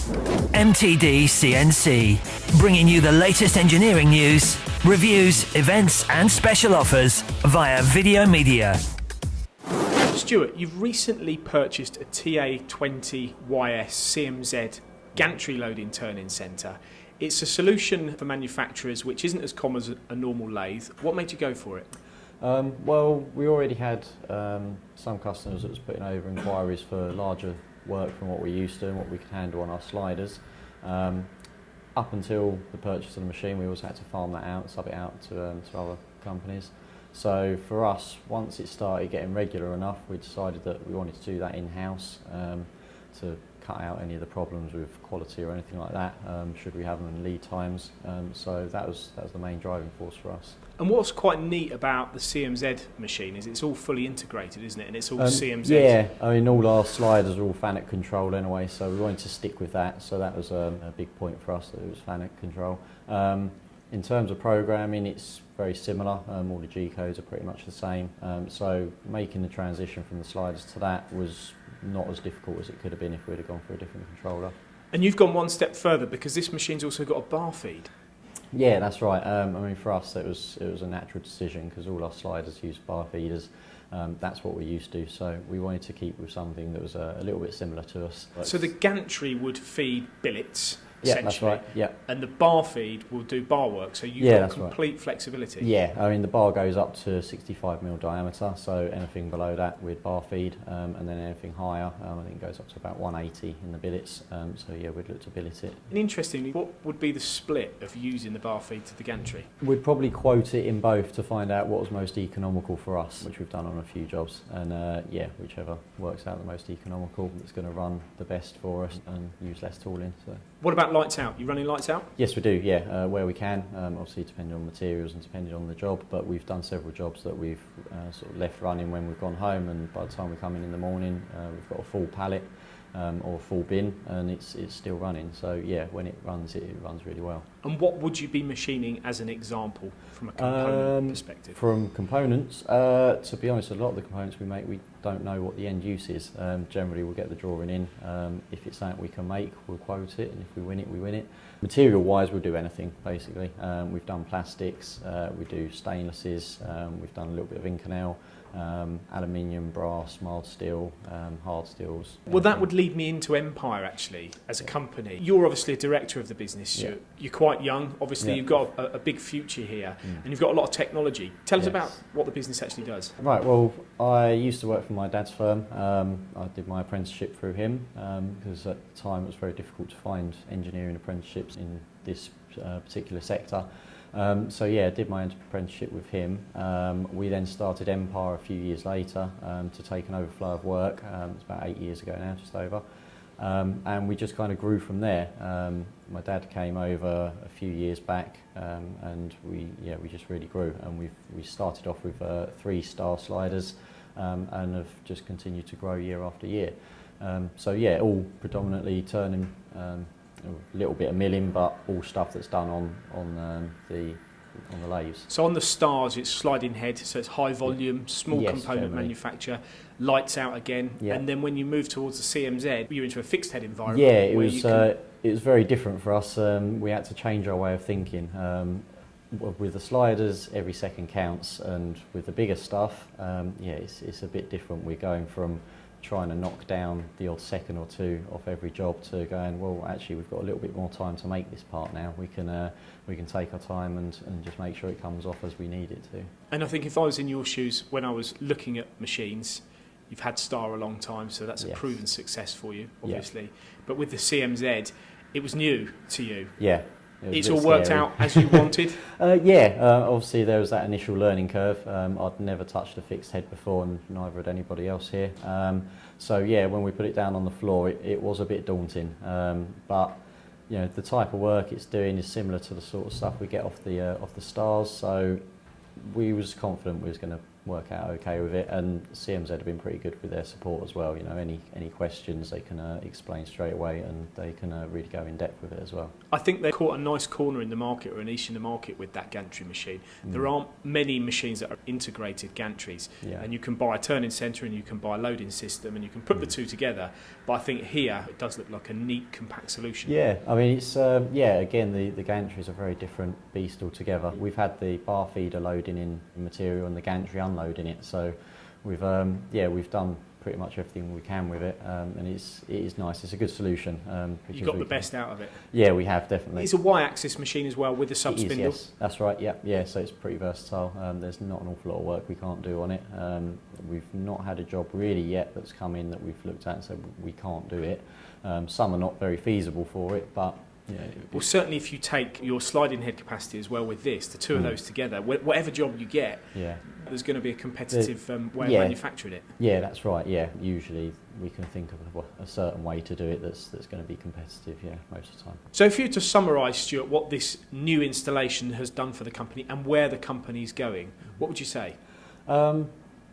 MTD CNC, bringing you the latest engineering news, reviews, events and special offers via video media. Stuart, you've recently purchased a TA20YS CMZ Gantry loading turning centre. It's a solution for manufacturers which isn't as common as a normal lathe. What made you go for it? Well, we already had some customers that was putting over inquiries for larger work from what we're used to and what we could handle on our sliders. Up until the purchase of the machine, we also had to farm that out, sub it out to other companies. So for us, once it started getting regular enough, we decided that we wanted to do that in-house to cut out any of the problems with quality or anything like that, should we have them in lead times. So that was the main driving force for us. And what's quite neat about the CMZ machine is it's all fully integrated, isn't it? And it's all CMZ. Yeah, I mean all our sliders are all FANUC controlled anyway, so we wanted to stick with that. So that was a big point for us, that it was FANUC control. In terms of programming, it's very similar. All the G codes are pretty much the same. So making the transition from the sliders to that was not as difficult as it could have been if we'd have gone for a different controller. And you've gone one step further because this machine's also got a bar feed. Yeah, that's right. I mean, for us, it was a natural decision because all our sliders use bar feeders. That's what we're used to. So we wanted to keep with something that was a little bit similar to us. So the Gantry would feed billets. Yeah, that's right. Yeah. And the bar feed will do bar work, so you've got complete flexibility. Yeah, I mean the bar goes up to 65mm diameter, so anything below that with bar feed, and then anything higher, I think goes up to about 180 in the billets. So yeah, we'd look to billet it. And interestingly, what would be the split of using the bar feed to the Gantry? We'd probably quote it in both to find out what was most economical for us, which we've done on a few jobs, and yeah, whichever works out the most economical, that's going to run the best for us and use less tooling. So. What about lights out? You running lights out? Yes, we do, yeah, where we can, obviously depending on materials and depending on the job, but we've done several jobs that we've sort of left running when we've gone home, and by the time we come in the morning, we've got a full pallet or a full bin, and it's still running. So yeah, when it runs really well. And what would you be machining as an example from a component perspective? From components, to be honest, a lot of the components we make, we don't know what the end use is. Generally we'll get the drawing in, if it's something we can make, we'll quote it, and if we win it, we win it. Material wise, we'll do anything basically. We've done plastics, we do stainlesses, we've done a little bit of Inconel, aluminium, brass, mild steel, hard steels. Well, that would lead me into Empire actually, as a company. You're obviously a director of the business. Yeah. You're quite young, obviously. You've got a big future here, and you've got a lot of technology. Tell us about what the business actually does. Right, well, I used to work for my dad's firm. I did my apprenticeship through him because at the time it was very difficult to find engineering apprenticeships in this particular sector. So yeah, I did my apprenticeship with him. We then started Empire a few years later to take an overflow of work. It's about 8 years ago now, just over. And we just kind of grew from there. My dad came over a few years back, and we just really grew. And we started off with 3-star sliders, and have just continued to grow year after year. So yeah, all predominantly turning. A little bit of milling, but all stuff that's done on the lathes. So on the stars, it's sliding head, so it's high volume, small component manufacture, lights out again, and then when you move towards the CMZ, you're into a fixed head environment. Yeah, it was very different for us. We had to change our way of thinking. With the sliders, every second counts, and with the bigger stuff, yeah, it's a bit different. We're going from trying to knock down the odd second or two off every job to going, well, actually we've got a little bit more time to make this part now. We can take our time and just make sure it comes off as we need it to. And I think if I was in your shoes when I was looking at machines, you've had Star a long time, so that's a proven success for you, obviously. Yeah. But with the CMZ, it was new to you. Yeah. It's all worked out as you wanted? Obviously there was that initial learning curve. I'd never touched a fixed head before, and neither had anybody else here. So yeah, when we put it down on the floor, it was a bit daunting. But you know, the type of work it's doing is similar to the sort of stuff we get off the stars. So we was confident we was going to work out okay with it. And CMZ have been pretty good with their support as well. You know, any questions they can explain straight away, and they can really go in depth with it as well. I think they caught a nice corner in the market, or a niche in the market, with that Gantry machine. There aren't many machines that are integrated Gantries, and you can buy a turning centre and you can buy a loading system and you can put the two together. But I think here it does look like a neat, compact solution. Yeah, I mean, it's again, the Gantry is a very different beast altogether. We've had the bar feeder loading in material and the Gantry unloading it, so we've done pretty much everything we can with it, and it is nice. It's a good solution. You got the best out of it. Yeah, we have, definitely. It's a Y-axis machine as well with a sub spindle. Yes, that's right. Yeah. So it's pretty versatile. There's not an awful lot of work we can't do on it. We've not had a job really yet that's come in that we've looked at and said we can't do it. Some are not very feasible for it, but. Yeah. Well, certainly if you take your sliding head capacity as well with this, the two of those together, whatever job you get, there's going to be a competitive way of manufacturing it. Yeah, that's right. Yeah, usually we can think of a certain way to do it that's going to be competitive, most of the time. So if you were to summarise, Stuart, what this new installation has done for the company and where the company's going, what would you say?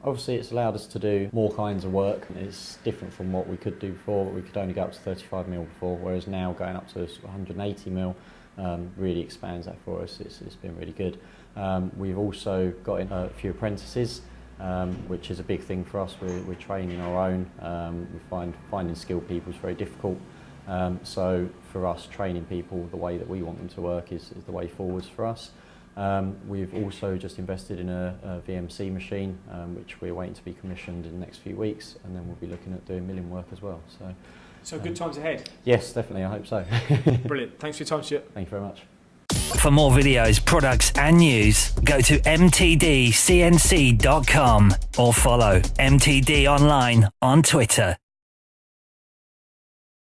Obviously, it's allowed us to do more kinds of work. It's different from what we could do before. We could only go up to 35mm before, whereas now going up to 180mm really expands that for us. It's been really good. We've also got in a few apprentices, which is a big thing for us. We're training our own. We finding skilled people is very difficult. So for us, training people the way that we want them to work is the way forwards for us. We've also just invested in a VMC machine, which we're waiting to be commissioned in the next few weeks, and then we'll be looking at doing milling work as well. So good times ahead? Yes, definitely, I hope so. Brilliant. Thanks for your time, Stuart. Thank you very much. For more videos, products and news, go to mtdcnc.com or follow MTD Online on Twitter.